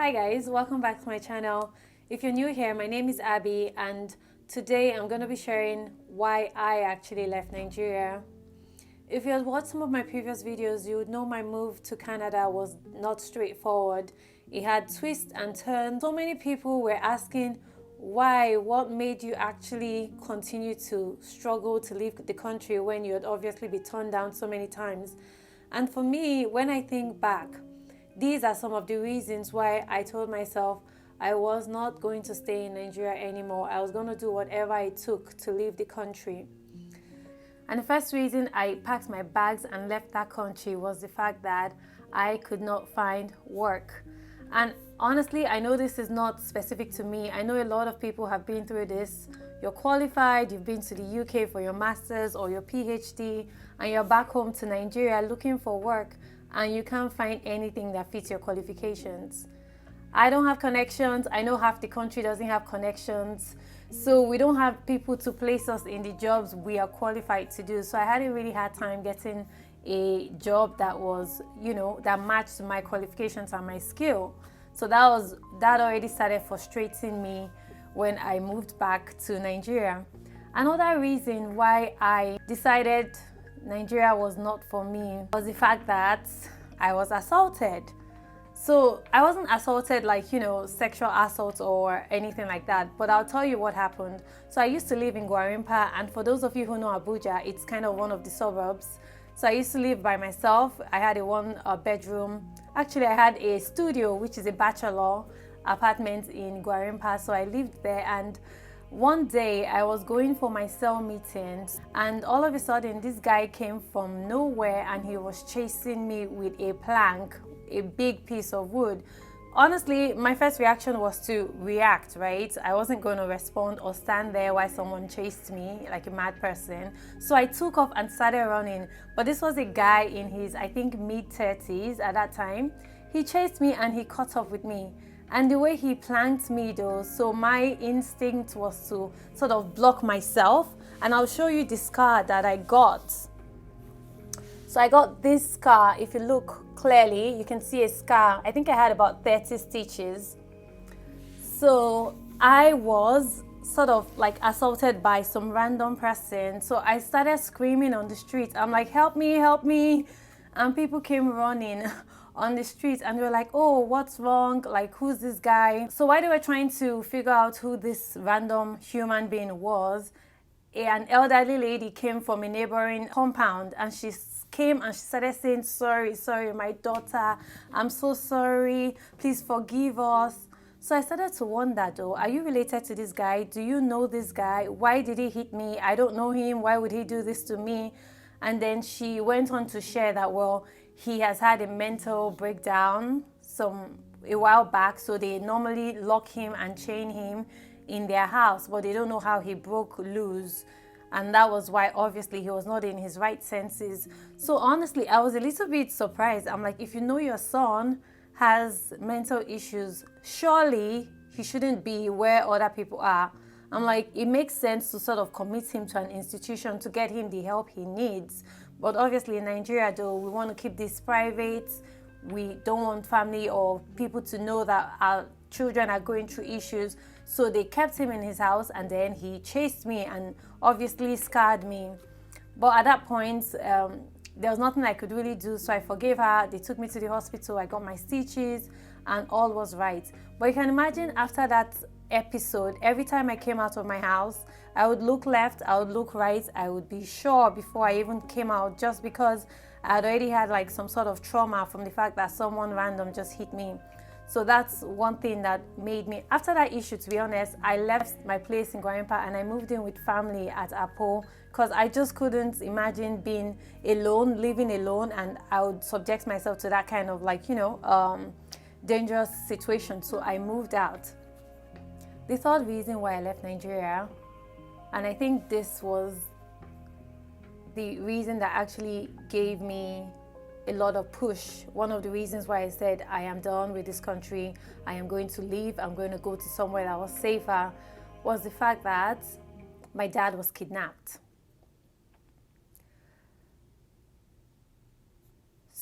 Hi guys, welcome back to my channel. If you're new here, my name is Abby and today I'm going to be sharing why I actually left Nigeria. If you had watched some of my previous videos, you would know my move to Canada was not straightforward. It had twists and turns. So many people were asking why, what made you actually continue to struggle to leave the country when you had obviously been turned down so many times. And for me, when I think back, these are some of the reasons why I told myself I was not going to stay in Nigeria anymore. I was going to do whatever it took to leave the country. And the first reason I packed my bags and left that country was the fact that I could not find work. And honestly, I know this is not specific to me. I know a lot of people have been through this. You're qualified, you've been to the UK for your master's or your PhD, and you're back home to Nigeria looking for work, and you can't find anything that fits your qualifications. I don't have connections. I know half the country doesn't have connections. So we don't have people to place us in the jobs we are qualified to do. So I had a really hard time getting a job that was, that matched my qualifications and my skill. So that already started frustrating me when I moved back to Nigeria. Another reason why I decided Nigeria was not for me was the fact that I was assaulted. So I wasn't assaulted like, sexual assault or anything like that, but I'll tell you what happened. So I used to live in Gwarinpa, and for those of you who know Abuja, it's kind of one of the suburbs. So I used to live by myself. I had a one bedroom. Actually, I had a studio, which is a bachelor apartment in Gwarinpa. So I lived there, and one day I was going for my cell meetings, and all of a sudden this guy came from nowhere and he was chasing me with a plank, a big piece of wood. Honestly, my first reaction was to react, right? I wasn't going to respond or stand there while someone chased me like a mad person. So I took off and started running. But this was a guy in his, I think, mid-30s at that time. He chased me and he caught up with me. And the way he planked me though, so my instinct was to sort of block myself. And I'll show you the scar that I got. So I got this scar. If you look clearly, you can see a scar. I think I had about 30 stitches. So I was sort of like assaulted by some random person. So I started screaming on the street. I'm like, help me, help me. And people came running on the street and they were like, oh, what's wrong? Like, who's this guy? So while they were trying to figure out who this random human being was, an elderly lady came from a neighboring compound, and she came and she started saying, sorry, my daughter, I'm so sorry, please forgive us. So I started to wonder though, are you related to this guy? Do you know this guy? Why did he hit me? I don't know him. Why would he do this to me? And then she went on to share that, well, he has had a mental breakdown a while back, so they normally lock him and chain him in their house, but they don't know how he broke loose. And that was why obviously he was not in his right senses. So honestly, I was a little bit surprised. I'm like, if you know your son has mental issues, surely he shouldn't be where other people are. I'm like, it makes sense to sort of commit him to an institution to get him the help he needs. But obviously in Nigeria though, we want to keep this private. We don't want family or people to know that our children are going through issues. So they kept him in his house, and then he chased me and obviously scarred me. But at that point, there was nothing I could really do. So I forgave her. They took me to the hospital. I got my stitches and all was right. But you can imagine after that episode, every time I came out of my house, I would look left, I would look right. I would be sure before I even came out, just because I had already had like some sort of trauma from the fact that someone random just hit me. So that's one thing that made me, after that issue, to be honest, I left my place in Gwarinpa and I moved in with family at Apo, because I just couldn't imagine being alone, living alone, and I would subject myself to that kind of like, dangerous situation. So I moved out. The third reason why I left Nigeria, and I think this was the reason that actually gave me a lot of push. One of the reasons why I said I am done with this country, I am going to leave, I'm going to go to somewhere that was safer, was the fact that my dad was kidnapped.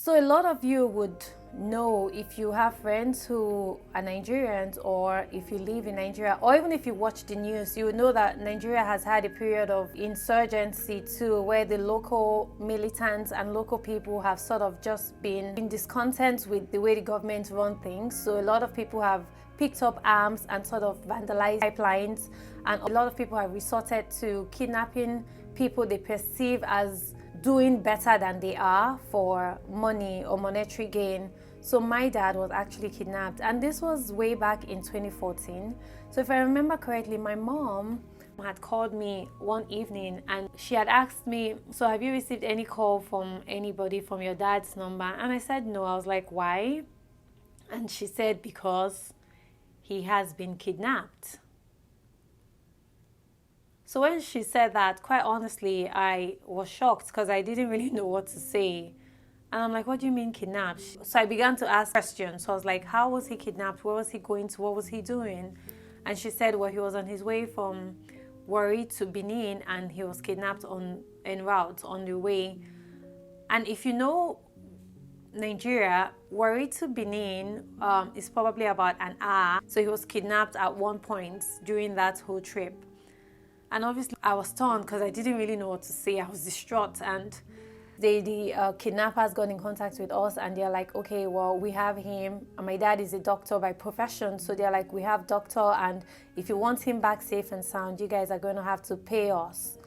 So a lot of you would know, if you have friends who are Nigerians, or if you live in Nigeria, or even if you watch the news, you would know that Nigeria has had a period of insurgency too, where the local militants and local people have sort of just been discontent with the way the government run things. So a lot of people have picked up arms and sort of vandalized pipelines, and a lot of people have resorted to kidnapping people they perceive as doing better than they are for money or monetary gain. So my dad was actually kidnapped, and this was way back in 2014. So if I remember correctly, my mom had called me one evening and she had asked me, so have you received any call from anybody from your dad's number? And I said no. I was like, why? And she said, because he has been kidnapped. So when she said that, quite honestly, I was shocked because I didn't really know what to say. And I'm like, what do you mean kidnapped? So I began to ask questions. So I was like, how was he kidnapped? Where was he going to? What was he doing? And she said, well, he was on his way from Warri to Benin, and he was kidnapped en route on the way. And if you know Nigeria, Warri to Benin is probably about an hour. So he was kidnapped at one point during that whole trip. And obviously I was torn because I didn't really know what to say. I was distraught, and the kidnappers got in contact with us, and they're like, okay, well, we have him. And my dad is a doctor by profession, so they're like, we have doctor, and if you want him back safe and sound, you guys are going to have to pay us.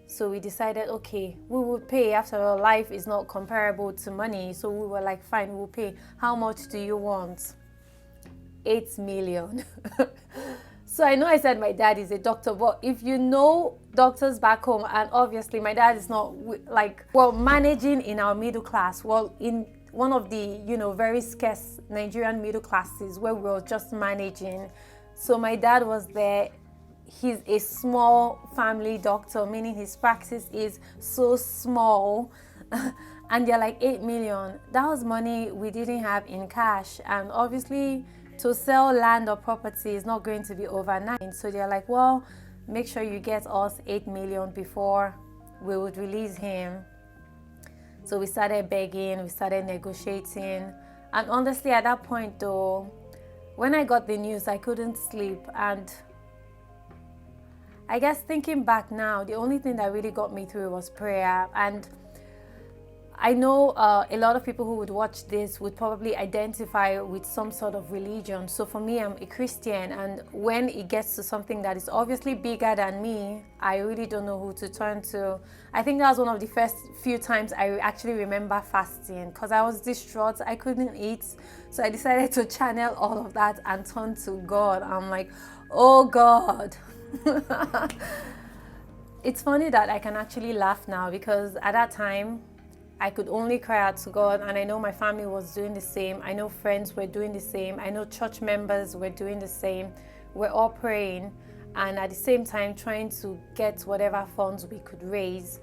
So we decided, okay, we will pay. After all, life is not comparable to money. So we were like, fine, we'll pay. How much do you want? 8 million. So I know I said my dad is a doctor, but if you know doctors back home, and obviously my dad is not like, well, managing in our middle class, well, in one of the, very scarce Nigerian middle classes where we were just managing. So my dad was there. He's a small family doctor, meaning his practice is so small. And they're like, 8 million. That was money we didn't have in cash. And obviously, to sell land or property is not going to be overnight. So they're like, well, make sure you get us 8 million before we would release him. So we started begging, we started negotiating. And honestly, at that point though, when I got the news, I couldn't sleep. And I guess thinking back now, the only thing that really got me through was prayer. And I know a lot of people who would watch this would probably identify with some sort of religion. So for me, I'm a Christian, and when it gets to something that is obviously bigger than me, I really don't know who to turn to. I think that was one of the first few times I actually remember fasting, because I was distraught. I couldn't eat. So I decided to channel all of that and turn to God. I'm like, oh God. It's funny that I can actually laugh now, because at that time, I could only cry out to God, and I know my family was doing the same. I know friends were doing the same. I know church members were doing the same. We're all praying, and at the same time trying to get whatever funds we could raise.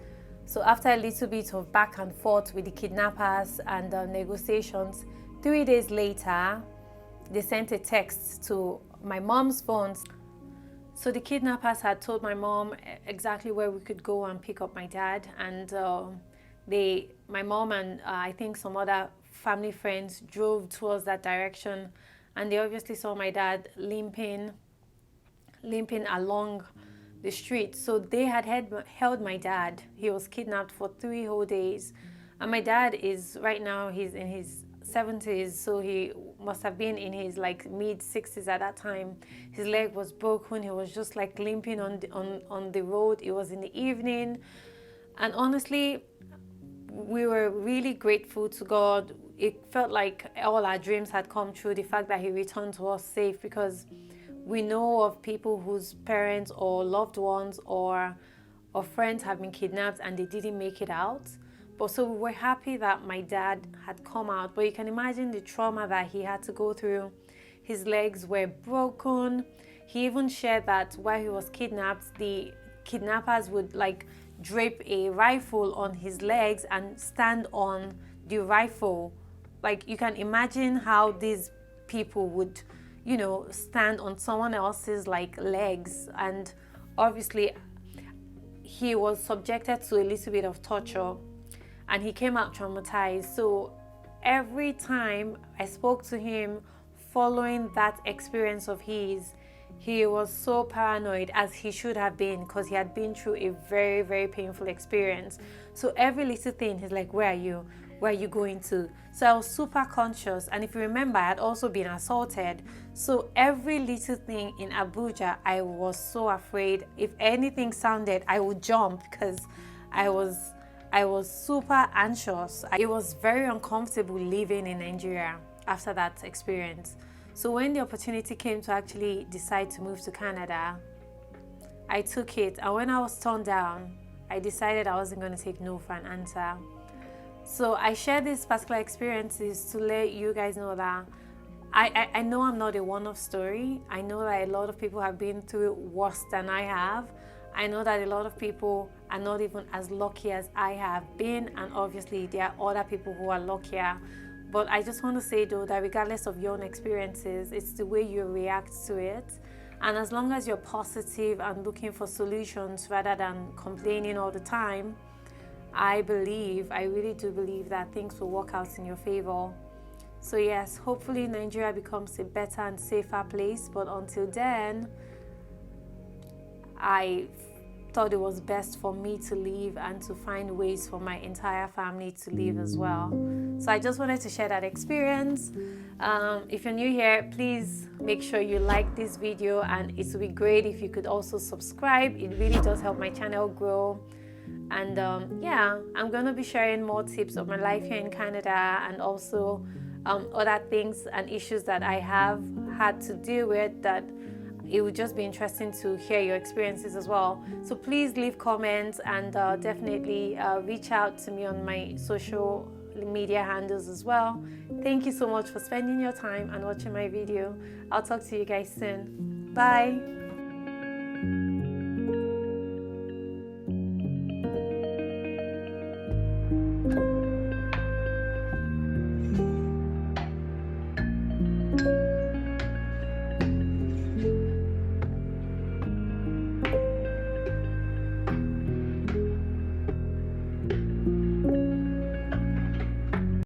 So after a little bit of back and forth with the kidnappers and negotiations, 3 days later, they sent a text to my mom's phone. So the kidnappers had told my mom exactly where we could go and pick up my dad, and my mom and I think some other family friends drove towards that direction, and they obviously saw my dad limping along the street. So they had held my dad. He was kidnapped for 3 whole days, and my dad is right now, he's in his 70s, so he must have been in his like mid 60s at that time. His leg was broken. He was just like limping on the road. It was in the evening, and honestly, we were really grateful to God. It felt like all our dreams had come true, the fact that he returned to us safe, because we know of people whose parents or loved ones or friends have been kidnapped and they didn't make it out. But so we were happy that my dad had come out. But you can imagine the trauma that he had to go through. His legs were broken. He even shared that while he was kidnapped, the kidnappers would like drape a rifle on his legs and stand on the rifle. Like, you can imagine how these people would, stand on someone else's like legs. And obviously he was subjected to a little bit of torture, and he came out traumatized. So every time I spoke to him following that experience of his, he was so paranoid, as he should have been, because he had been through a very, very painful experience. So every little thing, he's like, where are you? Where are you going to? So I was super conscious. And if you remember, I had also been assaulted. So every little thing in Abuja, I was so afraid. If anything sounded, I would jump, because I was super anxious. It was very uncomfortable living in Nigeria after that experience. So when the opportunity came to actually decide to move to Canada, I took it. And when I was turned down, I decided I wasn't going to take no for an answer. So I share these particular experiences to let you guys know that I know I'm not a one-off story. I know that a lot of people have been through worse than I have. I know that a lot of people are not even as lucky as I have been, and obviously there are other people who are luckier. But I just want to say though that regardless of your own experiences, it's the way you react to it. And as long as you're positive and looking for solutions rather than complaining all the time, I really do believe that things will work out in your favor. So yes, hopefully Nigeria becomes a better and safer place. But until then, I thought it was best for me to leave and to find ways for my entire family to leave as well. So I just wanted to share that experience. If you're new here, please make sure you like this video, and it would be great if you could also subscribe. It really does help my channel grow. And yeah, I'm gonna be sharing more tips of my life here in Canada, and also other things and issues that I have had to deal with, that it would just be interesting to hear your experiences as well. So please leave comments, and definitely reach out to me on my social media handles as well. Thank you so much for spending your time and watching my video. I'll talk to you guys soon. Bye.